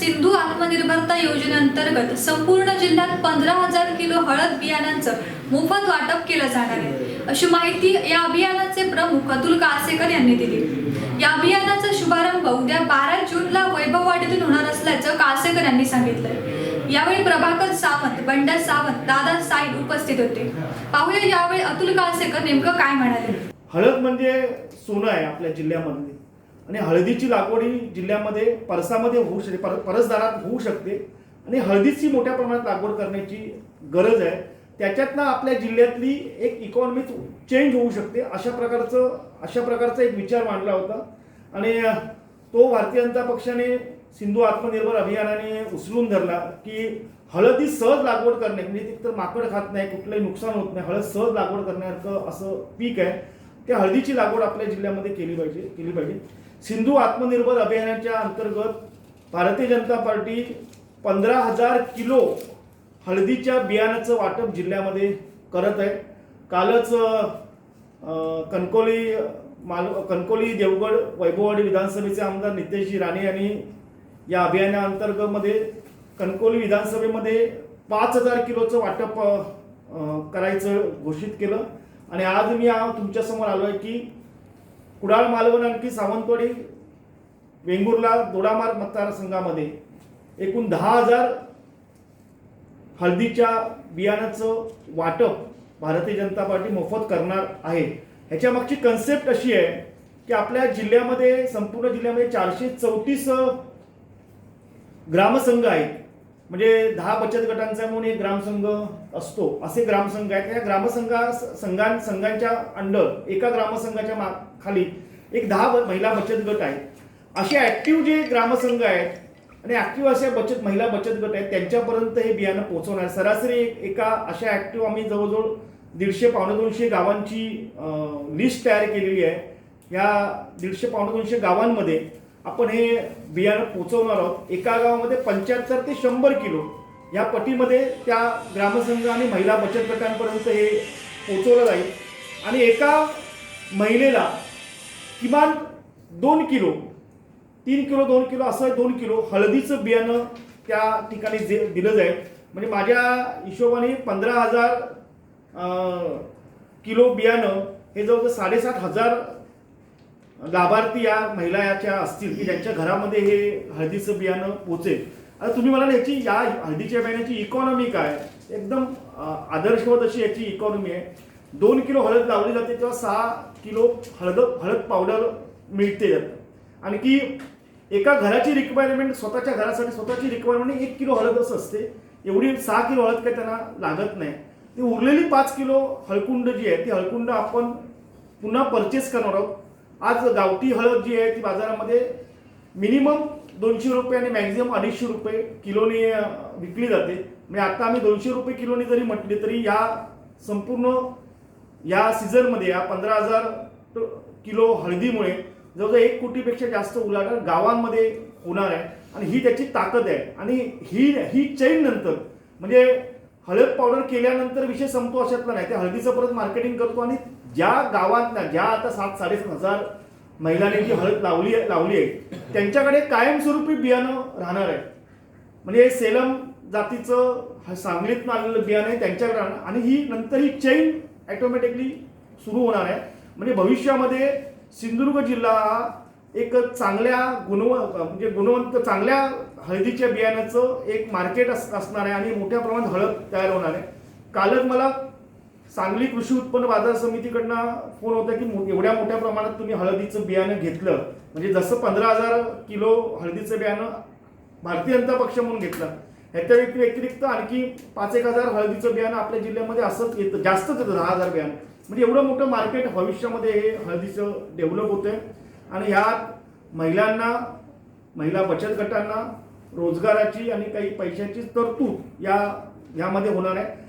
सिंधू आत्मनिर्भरता योजनेअंतर्गत संपूर्ण जिल्ह्यात 15,000 किलो हळद बियाणांचं मोफत वाटप केलं जाणार आहे, अशी माहिती या अभियानाचे प्रमुख अतुल कासेकर यांनी दिली। या अभियानाचा शुभारंभ उद्या 12 जूनला वैभववाडीतून होणार असल्याचं कासेकर यांनी सांगितलं। यावेळी प्रभाकर सावंत, बंड्या सावंत, दादा साईड उपस्थित होते। पाहूया यावेळी अतुल कासेकर नेमकं काय म्हणाले। हळद म्हणजे सोनं आहे आपल्या जिल्ह्यामध्ये आणि हळदीची लागवड ही जिल्ह्यामध्ये परसामध्ये होऊ शकते, परसदारात होऊ शकते आणि हळदीची मोठ्या प्रमाणात लागवड करण्याची गरज आहे। त्याच्यातनं आपल्या जिल्ह्यातली एक इकॉनॉमी चेंज होऊ शकते, अशा प्रकारचा एक विचार मांडला होता आणि तो भारतीय जनता पक्षाने सिंधू आत्मनिर्भर अभियानाने उचलून धरला की हळद ही सहज लागवड करणे, म्हणजे ते तर माकड खात नाही, कुठलंही नुकसान होत नाही, हळद सहज लागवड करण्यासारखं असं पीक आहे। त्या हळदीची लागवड आपल्या जिल्ह्यामध्ये केली पाहिजे। सिंधू आत्मनिर्भर अभियानाच्या अंतर्गत भारतीय जनता पार्टी 15,000 किलो हळदीच्या बियाणाचं वाटप जिल्ह्यामध्ये करत आहे। कालच कणकवली देवगड वैभववाडी विधानसभेचे आमदार नितेशजी राणे यांनी या अभियानाअंतर्गत कणकवली विधानसभेमध्ये 5,000 किलोचं वाटप करायचं घोषित केलं आणि आज मी तुमच्यासमोर आलो आहे की कुडाळ, मालवण आणखी सावंतवाडी, वेंगुर्ला, दोडामार्ग मतदारसंघामध्ये एकूण 10,000 हळदीच्या बियाणाचं वाटप भारतीय जनता पार्टी मोफत करणार आहे। ह्याच्या मागची कन्सेप्ट अशी आहे की आपल्या जिल्ह्यामध्ये, संपूर्ण जिल्ह्यामध्ये 434 ग्रामसंघ आहेत, म्हणजे 10 बचत गटांचा म्हणून एक ग्रामसंघ असतो, असे ग्रामसंघ आहेत। या संघांच्या अंडर एका ग्रामसंघाच्या खाली एक 10 महिला बचत गट आहेत। असे ऍक्टिव्ह जे ग्रामसंघ आहेत आणि ऍक्टिव्ह अशा महिला बचत गट आहेत त्यांच्यापर्यंत हे बियाणं पोहोचवणार। सरासरी एका अशा ऍक्टिव्ह आम्ही जवळजवळ 150-200 गावांची लिस्ट तयार केलेली आहे। या 150-200 गावांमध्ये आपण हे बियाणं पोहोचवणार आहोत। एका गावामध्ये 75 ते 100 किलो या पटीमध्ये त्या ग्रामसंघ आणि महिला बचत गटांपर्यंत हे पोहोचवलं जाईल आणि एका महिलेला किमान 2 किलो, 3 किलो, 2 किलो असं 2 किलो हळदीचं बियाणं त्या ठिकाणी दिलं जाईल। म्हणजे माझ्या हिशोबाने 15,000 किलो बियाणं हे जवळजवळ 7,500 लाभार्थी या महिला याच्या असतील की ज्यांच्या घरामध्ये हे हळदीचं बियाणं पोचेल। आता तुम्ही म्हणाल याची या हळदीच्या बियाण्याची इकॉनॉमी काय, एकदम आदर्शवत अशी याची इकॉनॉमी आहे। 2 किलो हळद लावली जाते तेव्हा 6 किलो हळद पावडर मिळते। आणखी एका घराची रिक्वायरमेंट, स्वतःच्या घरासाठी स्वतःची रिक्वायरमेंट 1 किलो हळद असं असते, एवढी 6 किलो हळद काही त्यांना लागत नाही। ती उरलेली 5 किलो हळकुंड जी आहे ती हळकुंड आपण पुन्हा परचेस करणार आहोत। आज गावठी हळद जी आहे ती बाजारामध्ये मिनिमम 200 रुपये आणि मॅक्झिमम 250 रुपये किलोने विकली जाते। म्हणजे आता आम्ही 200 रुपये किलोने जरी म्हटले तरी या संपूर्ण या सीझनमध्ये या 15,000 किलो हळदीमुळे जवळजवळ 1 कोटीपेक्षा जास्त उलाढाल गावांमध्ये होणार आहे आणि ही त्याची ताकद आहे। आणि ही चैन नंतर म्हणजे हळद पावडर केल्यानंतर विषय संपतो अशातला नाही, त्या हळदीचं परत मार्केटिंग करतो आणि ज्या गावातल्या ज्या आता 7,000-7,500 महिलांनी जी हळद लावली आहे त्यांच्याकडे कायमस्वरूपी बियाणं राहणार आहे। म्हणजे सेलम जातीचं सांगलीतून आलेलं बियाणं आहे त्यांच्याकडे राहणार आणि ही नंतर ही चैन ऑटोमॅटिकली सुरू होणार आहे। म्हणजे भविष्यामध्ये सिंधुदुर्ग जिल्हा हा एक चांगल्या गुणवंत चांगल्या हळदीच्या बियाण्याचं एक मार्केट असणार आहे आणि मोठ्या प्रमाणात हळद तयार होणार आहे। कालच मला सांगली कृषी उत्पन्न बाजार समितीकडनं फोन होता की एवढ्या मोठ्या प्रमाणात तुम्ही हळदीचं बियाणं घेतलं, म्हणजे जसं 15,000 किलो हळदीचं बियाणं भारतीय जनता पक्ष म्हणून घेतलं, ह्याच्या व्यतिरिक्त आणखी 5,000 हळदीचं बियाणं आपल्या जिल्ह्यामध्ये असंच येतं, जास्तच येतं 10,000 बियाणं। म्हणजे एवढं मोठं मार्केट भविष्यामध्ये हे हळदीचं डेव्हलप होतंय आणि ह्यात महिलांना, महिला बचत गटांना रोजगाराची आणि काही पैशाची तरतूद यामध्ये होणार आहे।